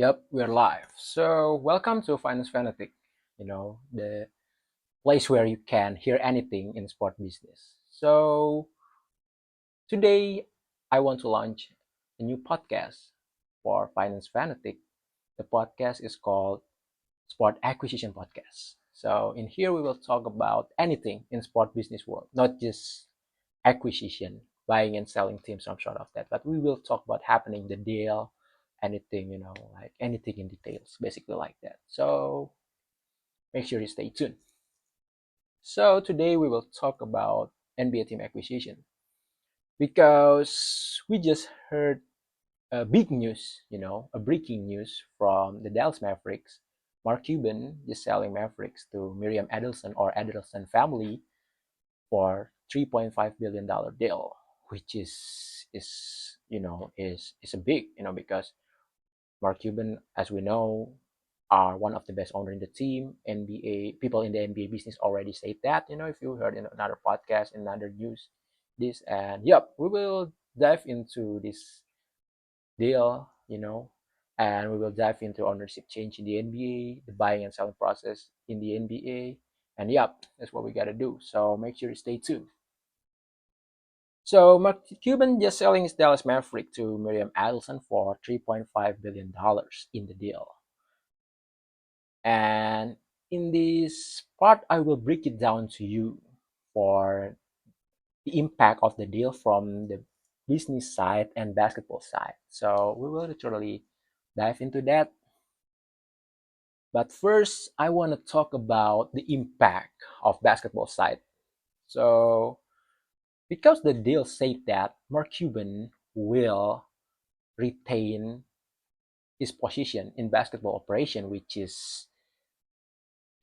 Yep, we're live. So, welcome to Finance Fanatic, the place where you can hear anything in sport business. So, today I want to launch a new podcast for Finance Fanatic. The podcast is called Sport Acquisition Podcast. So, in here we will talk about anything in sport business world, not just acquisition, buying and selling teams, some sort of that, but we will talk about happening the deal, anything, like anything in details, basically like that. So make sure you stay tuned. So today we will talk about NBA team acquisition because we just heard a big news, a breaking news from the Dallas Mavericks. Mark Cuban is selling Mavericks to Miriam Adelson or Adelson family for $3.5 billion deal, which is a big, because Mark Cuban, as we know, are one of the best owner in the team. NBA people in the NBA business already said that. If you heard in another podcast, in another news, this and yep, we will dive into this deal. And we will dive into ownership change in the NBA, the buying and selling process in the NBA, and yep, that's what we gotta do. So make sure you stay tuned. So Mark Cuban just selling his Dallas Maverick to Miriam Adelson for $3.5 billion in the deal. And in this part, I will break it down to you for the impact of the deal from the business side and basketball side. So we will literally dive into that. But first, I want to talk about the impact of basketball side. So because the deal said that Mark Cuban will retain his position in basketball operation, which is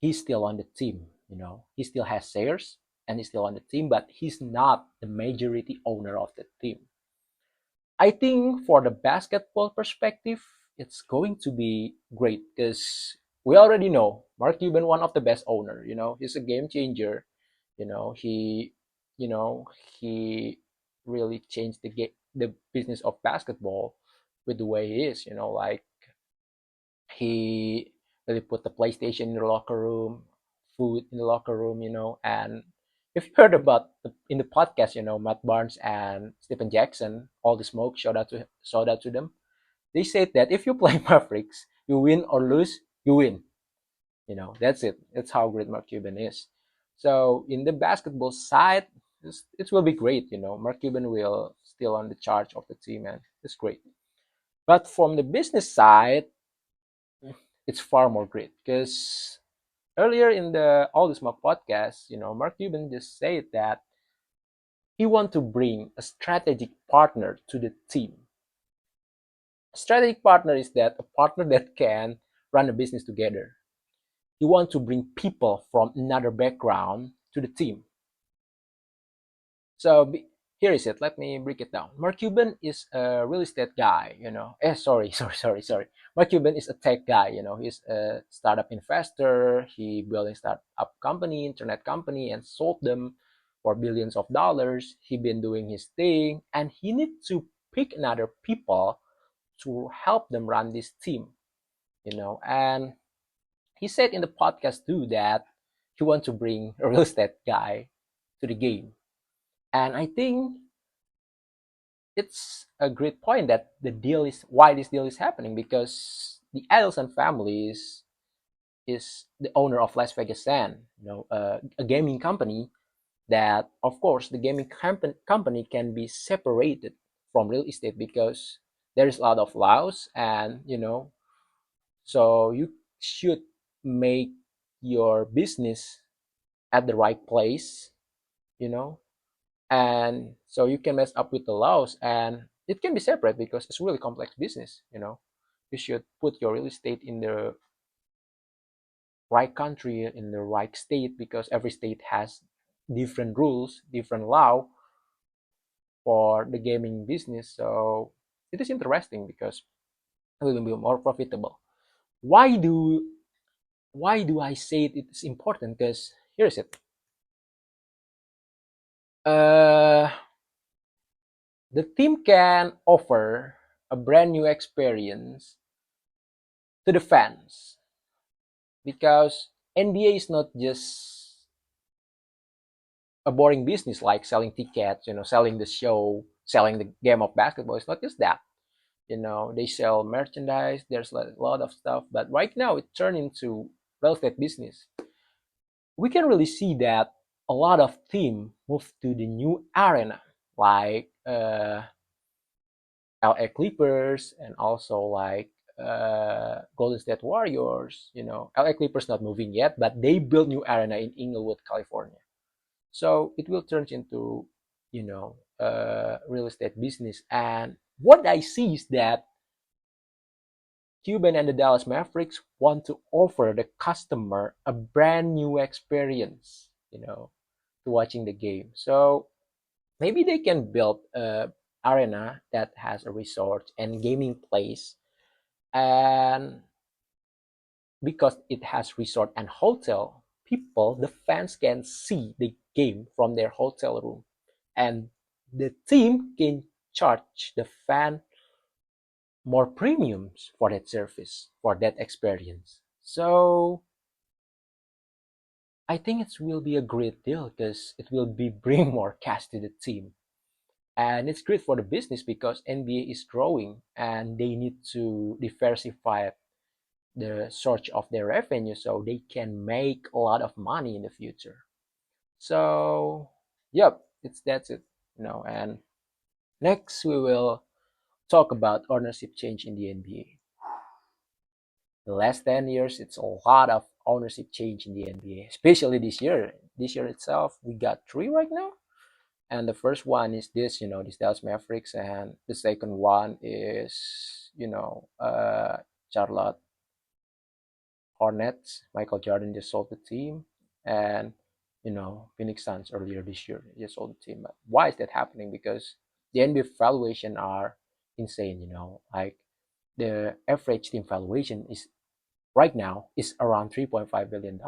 he's still on the team. He still has shares and he's still on the team, but he's not the majority owner of the team. I think for the basketball perspective, it's going to be great because we already know Mark Cuban, one of the best owner. He's a game changer. You know, he, you know, he really changed the business of basketball with the way he is. Like he really put the PlayStation in the locker room, food in the locker room, and if you heard about in the podcast, Matt Barnes and Stephen Jackson, all the smoke showed out to them. They said that if you play Mavericks, you win or lose, you win. That's it. That's how great Mark Cuban is. So in the basketball side, it will be great. Mark Cuban will still on the charge of the team, and it's great. But from the business side, it's far more great because earlier in the All This Mock podcast, Mark Cuban just said that he want to bring a strategic partner to the team. A strategic partner is that a partner that can run a business together. You want to bring people from another background to the team. So here is it. Let me break it down. Mark Cuban is a real estate guy, sorry, sorry. Mark Cuban is a tech guy, He's a startup investor. He built a startup company, internet company, and sold them for billions of dollars. He been doing his thing, and he needs to pick another people to help them run this team, And he said in the podcast too that he wants to bring a real estate guy to the game. And I think it's a great point that the deal is why this deal is happening because the Adelson family is the owner of Las Vegas Sands, a gaming company that, of course, the gaming company can be separated from real estate because there is a lot of laws and so you should make your business at the right place, you know, and so you can mess up with the laws and it can be separate because it's really complex business. You should put your real estate in the right country, in the right state, because every state has different rules, different law for the gaming business. So it is interesting because it will be more profitable. Why do I say it is important? Because here's it. uh the team can offer a brand new experience to the fans, because NBA is not just a boring business like selling tickets, selling the show, selling the game of basketball. It's not just that. They sell merchandise. There's a lot of stuff, but right now it turned into real estate business. We can really see that a lot of team move to the new arena, like LA Clippers and also like Golden State Warriors. LA Clippers not moving yet, but they built new arena in Inglewood, California. So it will turn into, real estate business. And what I see is that Cuban and the Dallas Mavericks want to offer the customer a brand new experience, to watching the game. So maybe they can build a arena that has a resort and gaming place, and because it has resort and hotel, the fans can see the game from their hotel room, and the team can charge the fan more premiums for that service, for that experience. So I think it will be a great deal because it will be bring more cash to the team. And it's great for the business because NBA is growing and they need to diversify the source of their revenue so they can make a lot of money in the future. So, yep, that's it. And next we will talk about ownership change in the NBA. The last 10 years, it's a lot of ownership change in the NBA, especially this year. This year itself, we got three right now. And the first one is this Dallas Mavericks, and the second one is, Charlotte Hornets. Michael Jordan just sold the team, and Phoenix Suns earlier this year just sold the team. But why is that happening? Because the NBA valuation are insane. Like the average team valuation is right now is around $3.5 billion,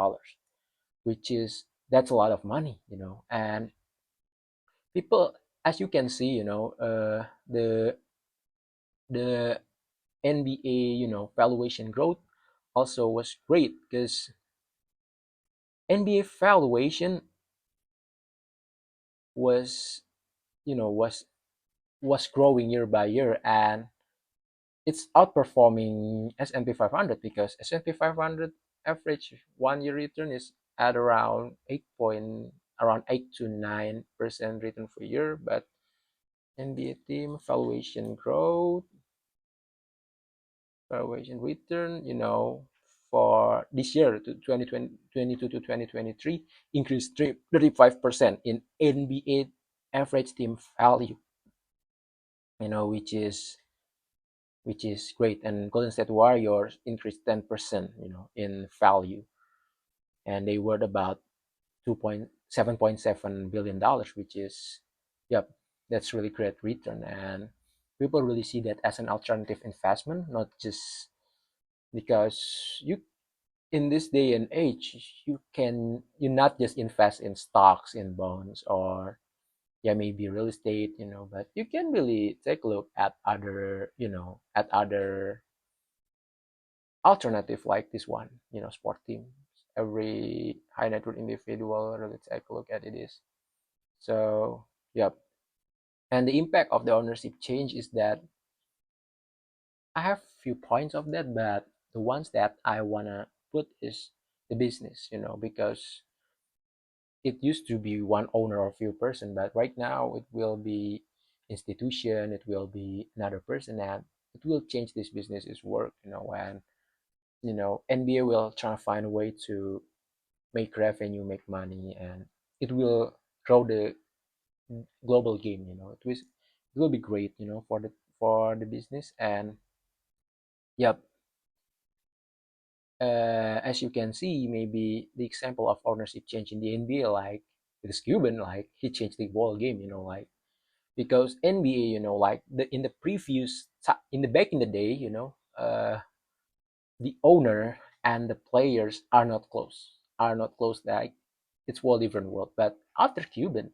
which is that's a lot of money. And people, as you can see, the NBA, valuation growth also was great because NBA valuation was, you know, was was growing year by year, and it's outperforming S&P 500 because S&P 500 average 1 year return is at around 8 to 9% return per year, but NBA team valuation return, for this year to 2022 to 2023 increased 35% in NBA average team value, which is great. And Golden State Warriors increased 10%, in value, and they were about 2.7 billion dollars, which is, yep, that's really great return. And people really see that as an alternative investment, not just because you in this day and age you not just invest in stocks, in bonds, or yeah, maybe real estate, but you can really take a look at other alternative like this one, sport teams. Every high net worth individual really take a look at it is. So, yep. And the impact of the ownership change is that I have few points of that, but the ones that I wanna put is the business, because it used to be one owner or few person, but right now it will be institution, it will be another person, and it will change this business's work, and NBA will try to find a way to make revenue, make money, and it will grow the global game. It will be great, for the business. And yep, as you can see, maybe the example of ownership change in the NBA, like with Cuban, like he changed the ball game, like because NBA, like in the back in the day, the owner and the players are not close, like it's whole different world. But after Cuban,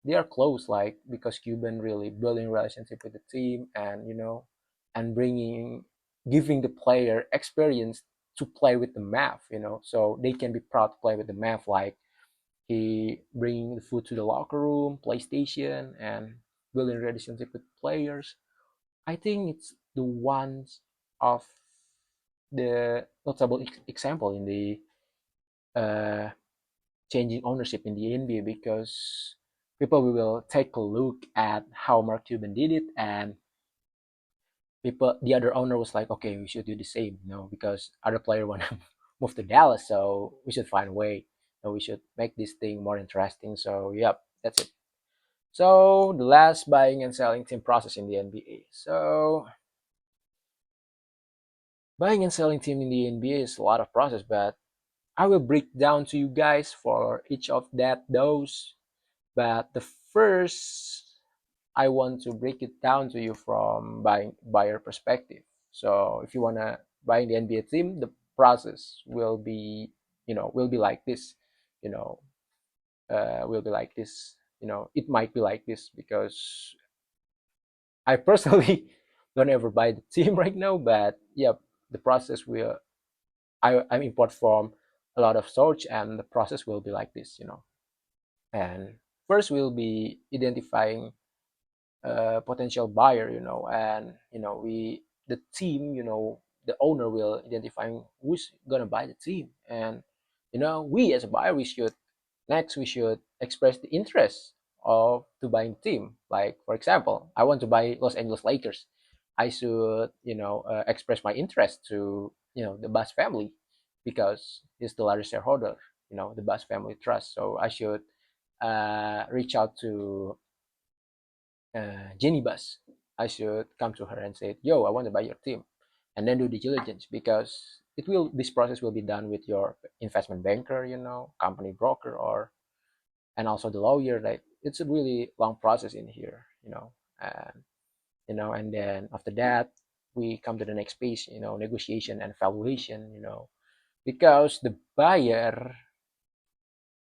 they are close, like because Cuban really building relationship with the team, and and bringing giving the player experience to play with the math, so they can be proud to play with the math, like he bringing the food to the locker room, PlayStation, and building relationship with players. I think it's the ones of the notable example in the uh, changing ownership in the NBA, because people will take a look at how Mark Cuban did it, and the other owner was like, okay, we should do the same, because other player want to move to Dallas, so we should find a way. We should make this thing more interesting. So, yep, that's it. So, the last buying and selling team process in the NBA. So, buying and selling team in the NBA is a lot of process, but I will break down to you guys for each of those. But the first, I want to break it down to you from buyer perspective. So if you wanna buy the NBA team, the process will be like this. You know, will be like this. It might be like this because I personally don't ever buy the team right now. But yeah, the process will I'm import from a lot of search, and the process will be like this. And first we'll be identifying a potential buyer, and we the team, the owner will identifying who's gonna buy the team, and we as a buyer we should express the interest of to buying team. Like for example, I want to buy Los Angeles Lakers. I should express my interest to the Bass family, because he's the largest shareholder. The Bass family trust. So I should reach out to Jenny Bus. I should come to her and say, "Yo, I want to buy your team," and then do the diligence, because this process will be done with your investment banker, company broker, and also the lawyer. Like it's a really long process in here, and then after that we come to the next phase, negotiation and valuation, because the buyer,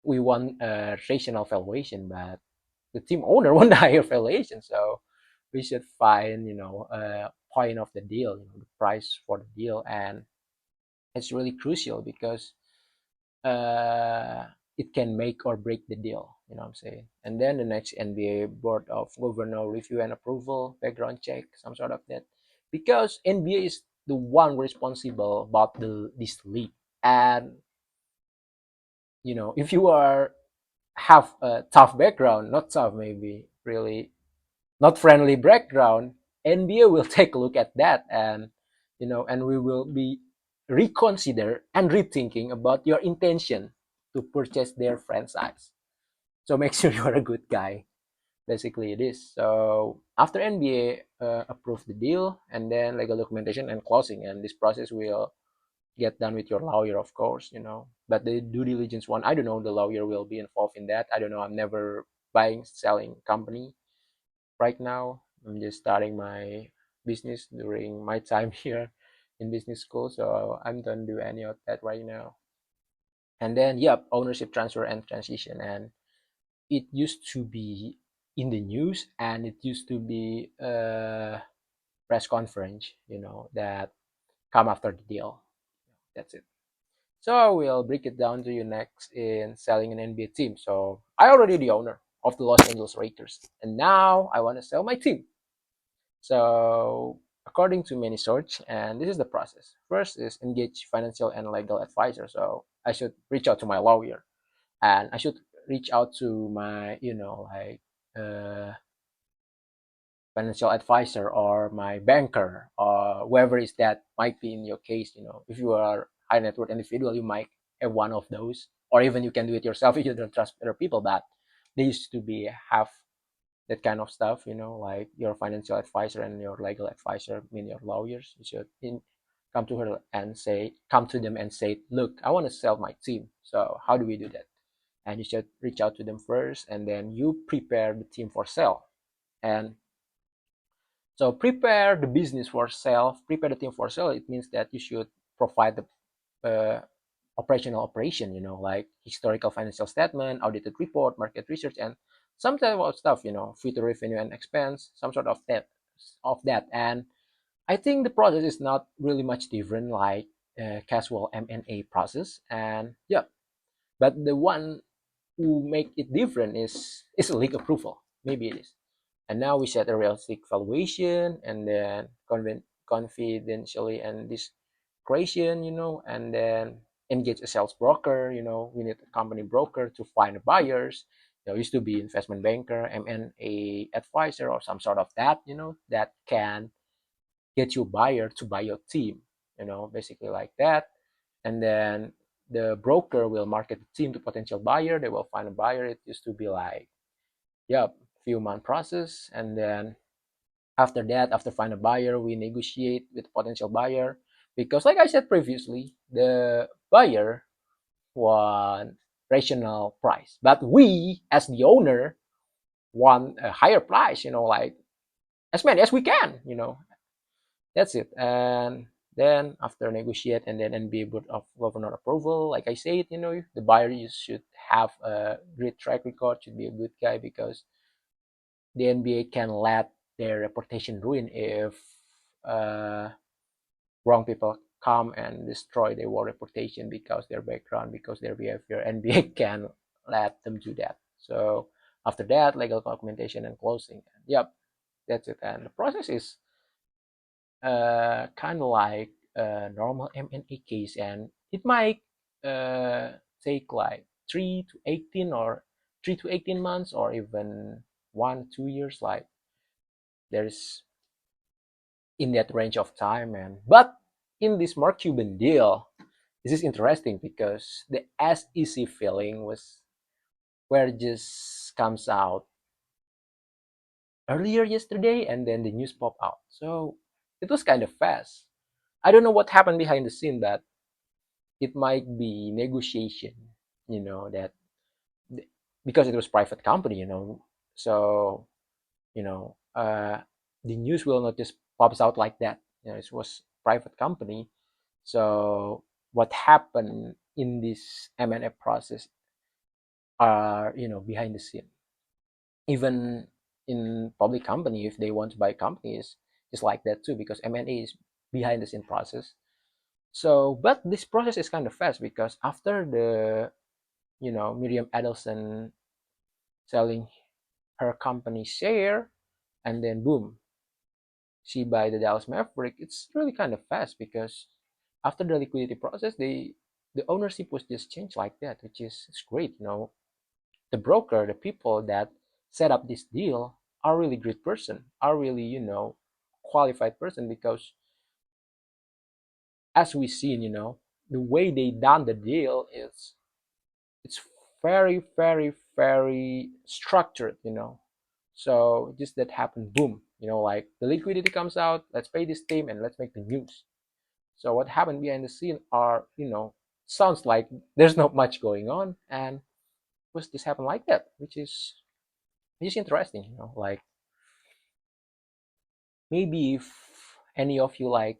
we want a rational valuation, but the team owner want a higher valuation. So we should find, a point of the deal, the price for the deal, and it's really crucial because uh, it can make or break the deal. You know what I'm saying? And then the next NBA Board of Governor review and approval, background check, some sort of that, because NBA is the one responsible about this league. And if you have a tough background, not tough, maybe really not friendly background, NBA will take a look at that, and we will be reconsider and rethinking about your intention to purchase their franchise. So make sure you're a good guy. Basically, it is. So after NBA approve the deal, and then legal documentation and closing, and this process will get done with your lawyer, of course. But the due diligence one, I don't know. The lawyer will be involved in that. I don't know. I'm never buying, selling company right now. I'm just starting my business during my time here in business school, so I don't do any of that right now. And then, yep, ownership transfer and transition, and it used to be in the news, and it used to be a press conference, that come after the deal. That's it. So we'll break it down to you next in selling an NBA team. So I already the owner of the Los Angeles Lakers, and now I want to sell my team. So, according to many search, and this is the process. First is engage financial and legal advisor. So, I should reach out to my lawyer, and I should reach out to my, like financial advisor or my banker or whoever is that might be in your case. If you are high net worth individual, you might have one of those, or even you can do it yourself if you don't trust other people. But they used to be have that kind of stuff, like your financial advisor and your legal advisor, mean your lawyers. You should come to them and say, look, I want to sell my team. So how do we do that? And you should reach out to them first, and then you prepare the team for sale. And so prepare the business for sale, prepare the team for sale. It means that you should provide the operational operation, like historical financial statement, audited report, market research, and some type of stuff, future revenue and expense, some sort of that. And I think the process is not really much different like casual M&A process, and yeah, but the one who make it different is league approval. Maybe it is. And now we set a realistic valuation, and then confidentially and discretion, and then engage a sales broker. We need a company broker to find buyers. Used to be investment banker, M&A advisor, or some sort of that. That can get you a buyer to buy your team. Basically like that. And then the broker will market the team to potential buyer. They will find a buyer. It used to be like, yep, few month process. And then after that, after find a buyer, we negotiate with the potential buyer, because like I said previously, the buyer want rational price, but we as the owner want a higher price, like as many as we can. That's it. And then after negotiate, and then NBA board of governor approval, like I said, the buyer should have a great track record, should be a good guy, because the NBA can let their reputation ruin if uh, wrong people come and destroy their reputation because their background, because their behavior. NBA can let them do that. So after that, legal documentation and closing. Yep, that's it. And the process is kind of like a normal M&A case, and it might uh, take like 3 to 18 months, or even 1 2 years. Like there's in that range of time, and but in this Mark Cuban deal, this is interesting because the SEC filing was where just comes out earlier yesterday, and then the news pop out. So it was kind of fast. I don't know what happened behind the scene, but it might be negotiation, that because it was private company, so the news will not just pops out like that. It was private company. So what happened in this M&A process are, behind the scene. Even in public company, if they want to buy companies, it's like that too, because M&A is behind the scene process. So, but this process is kind of fast, because after the, Miriam Adelson selling her company share, and then boom, she buy the Dallas Maverick. It's really kind of fast, because after the liquidity process, the ownership was just changed like that, which is it's great. The broker, the people that set up this deal are really great person, are really qualified person, because as we seen, the way they done the deal is it's very very very structured. So just that happened, boom, like the liquidity comes out, let's pay this team and let's make the news. So what happened behind the scene are, sounds like there's not much going on, and was just happen like that, which is interesting. Like maybe if any of you like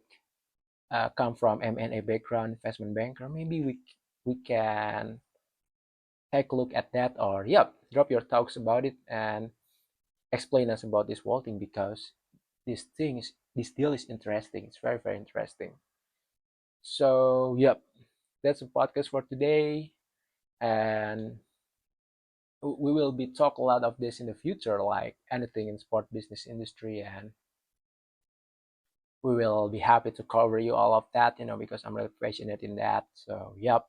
come from M&A background, investment banker, maybe we can take a look at that, or yep, drop your thoughts about it and explain us about this whole thing, because this deal is interesting. It's very very interesting. So yep, that's a podcast for today, and we will be talk a lot of this in the future, like anything in sport business industry, and we will be happy to cover you all of that, because I'm really passionate in that. So yep,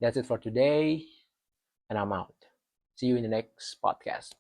that's it for today, and I'm out. See you in the next podcast.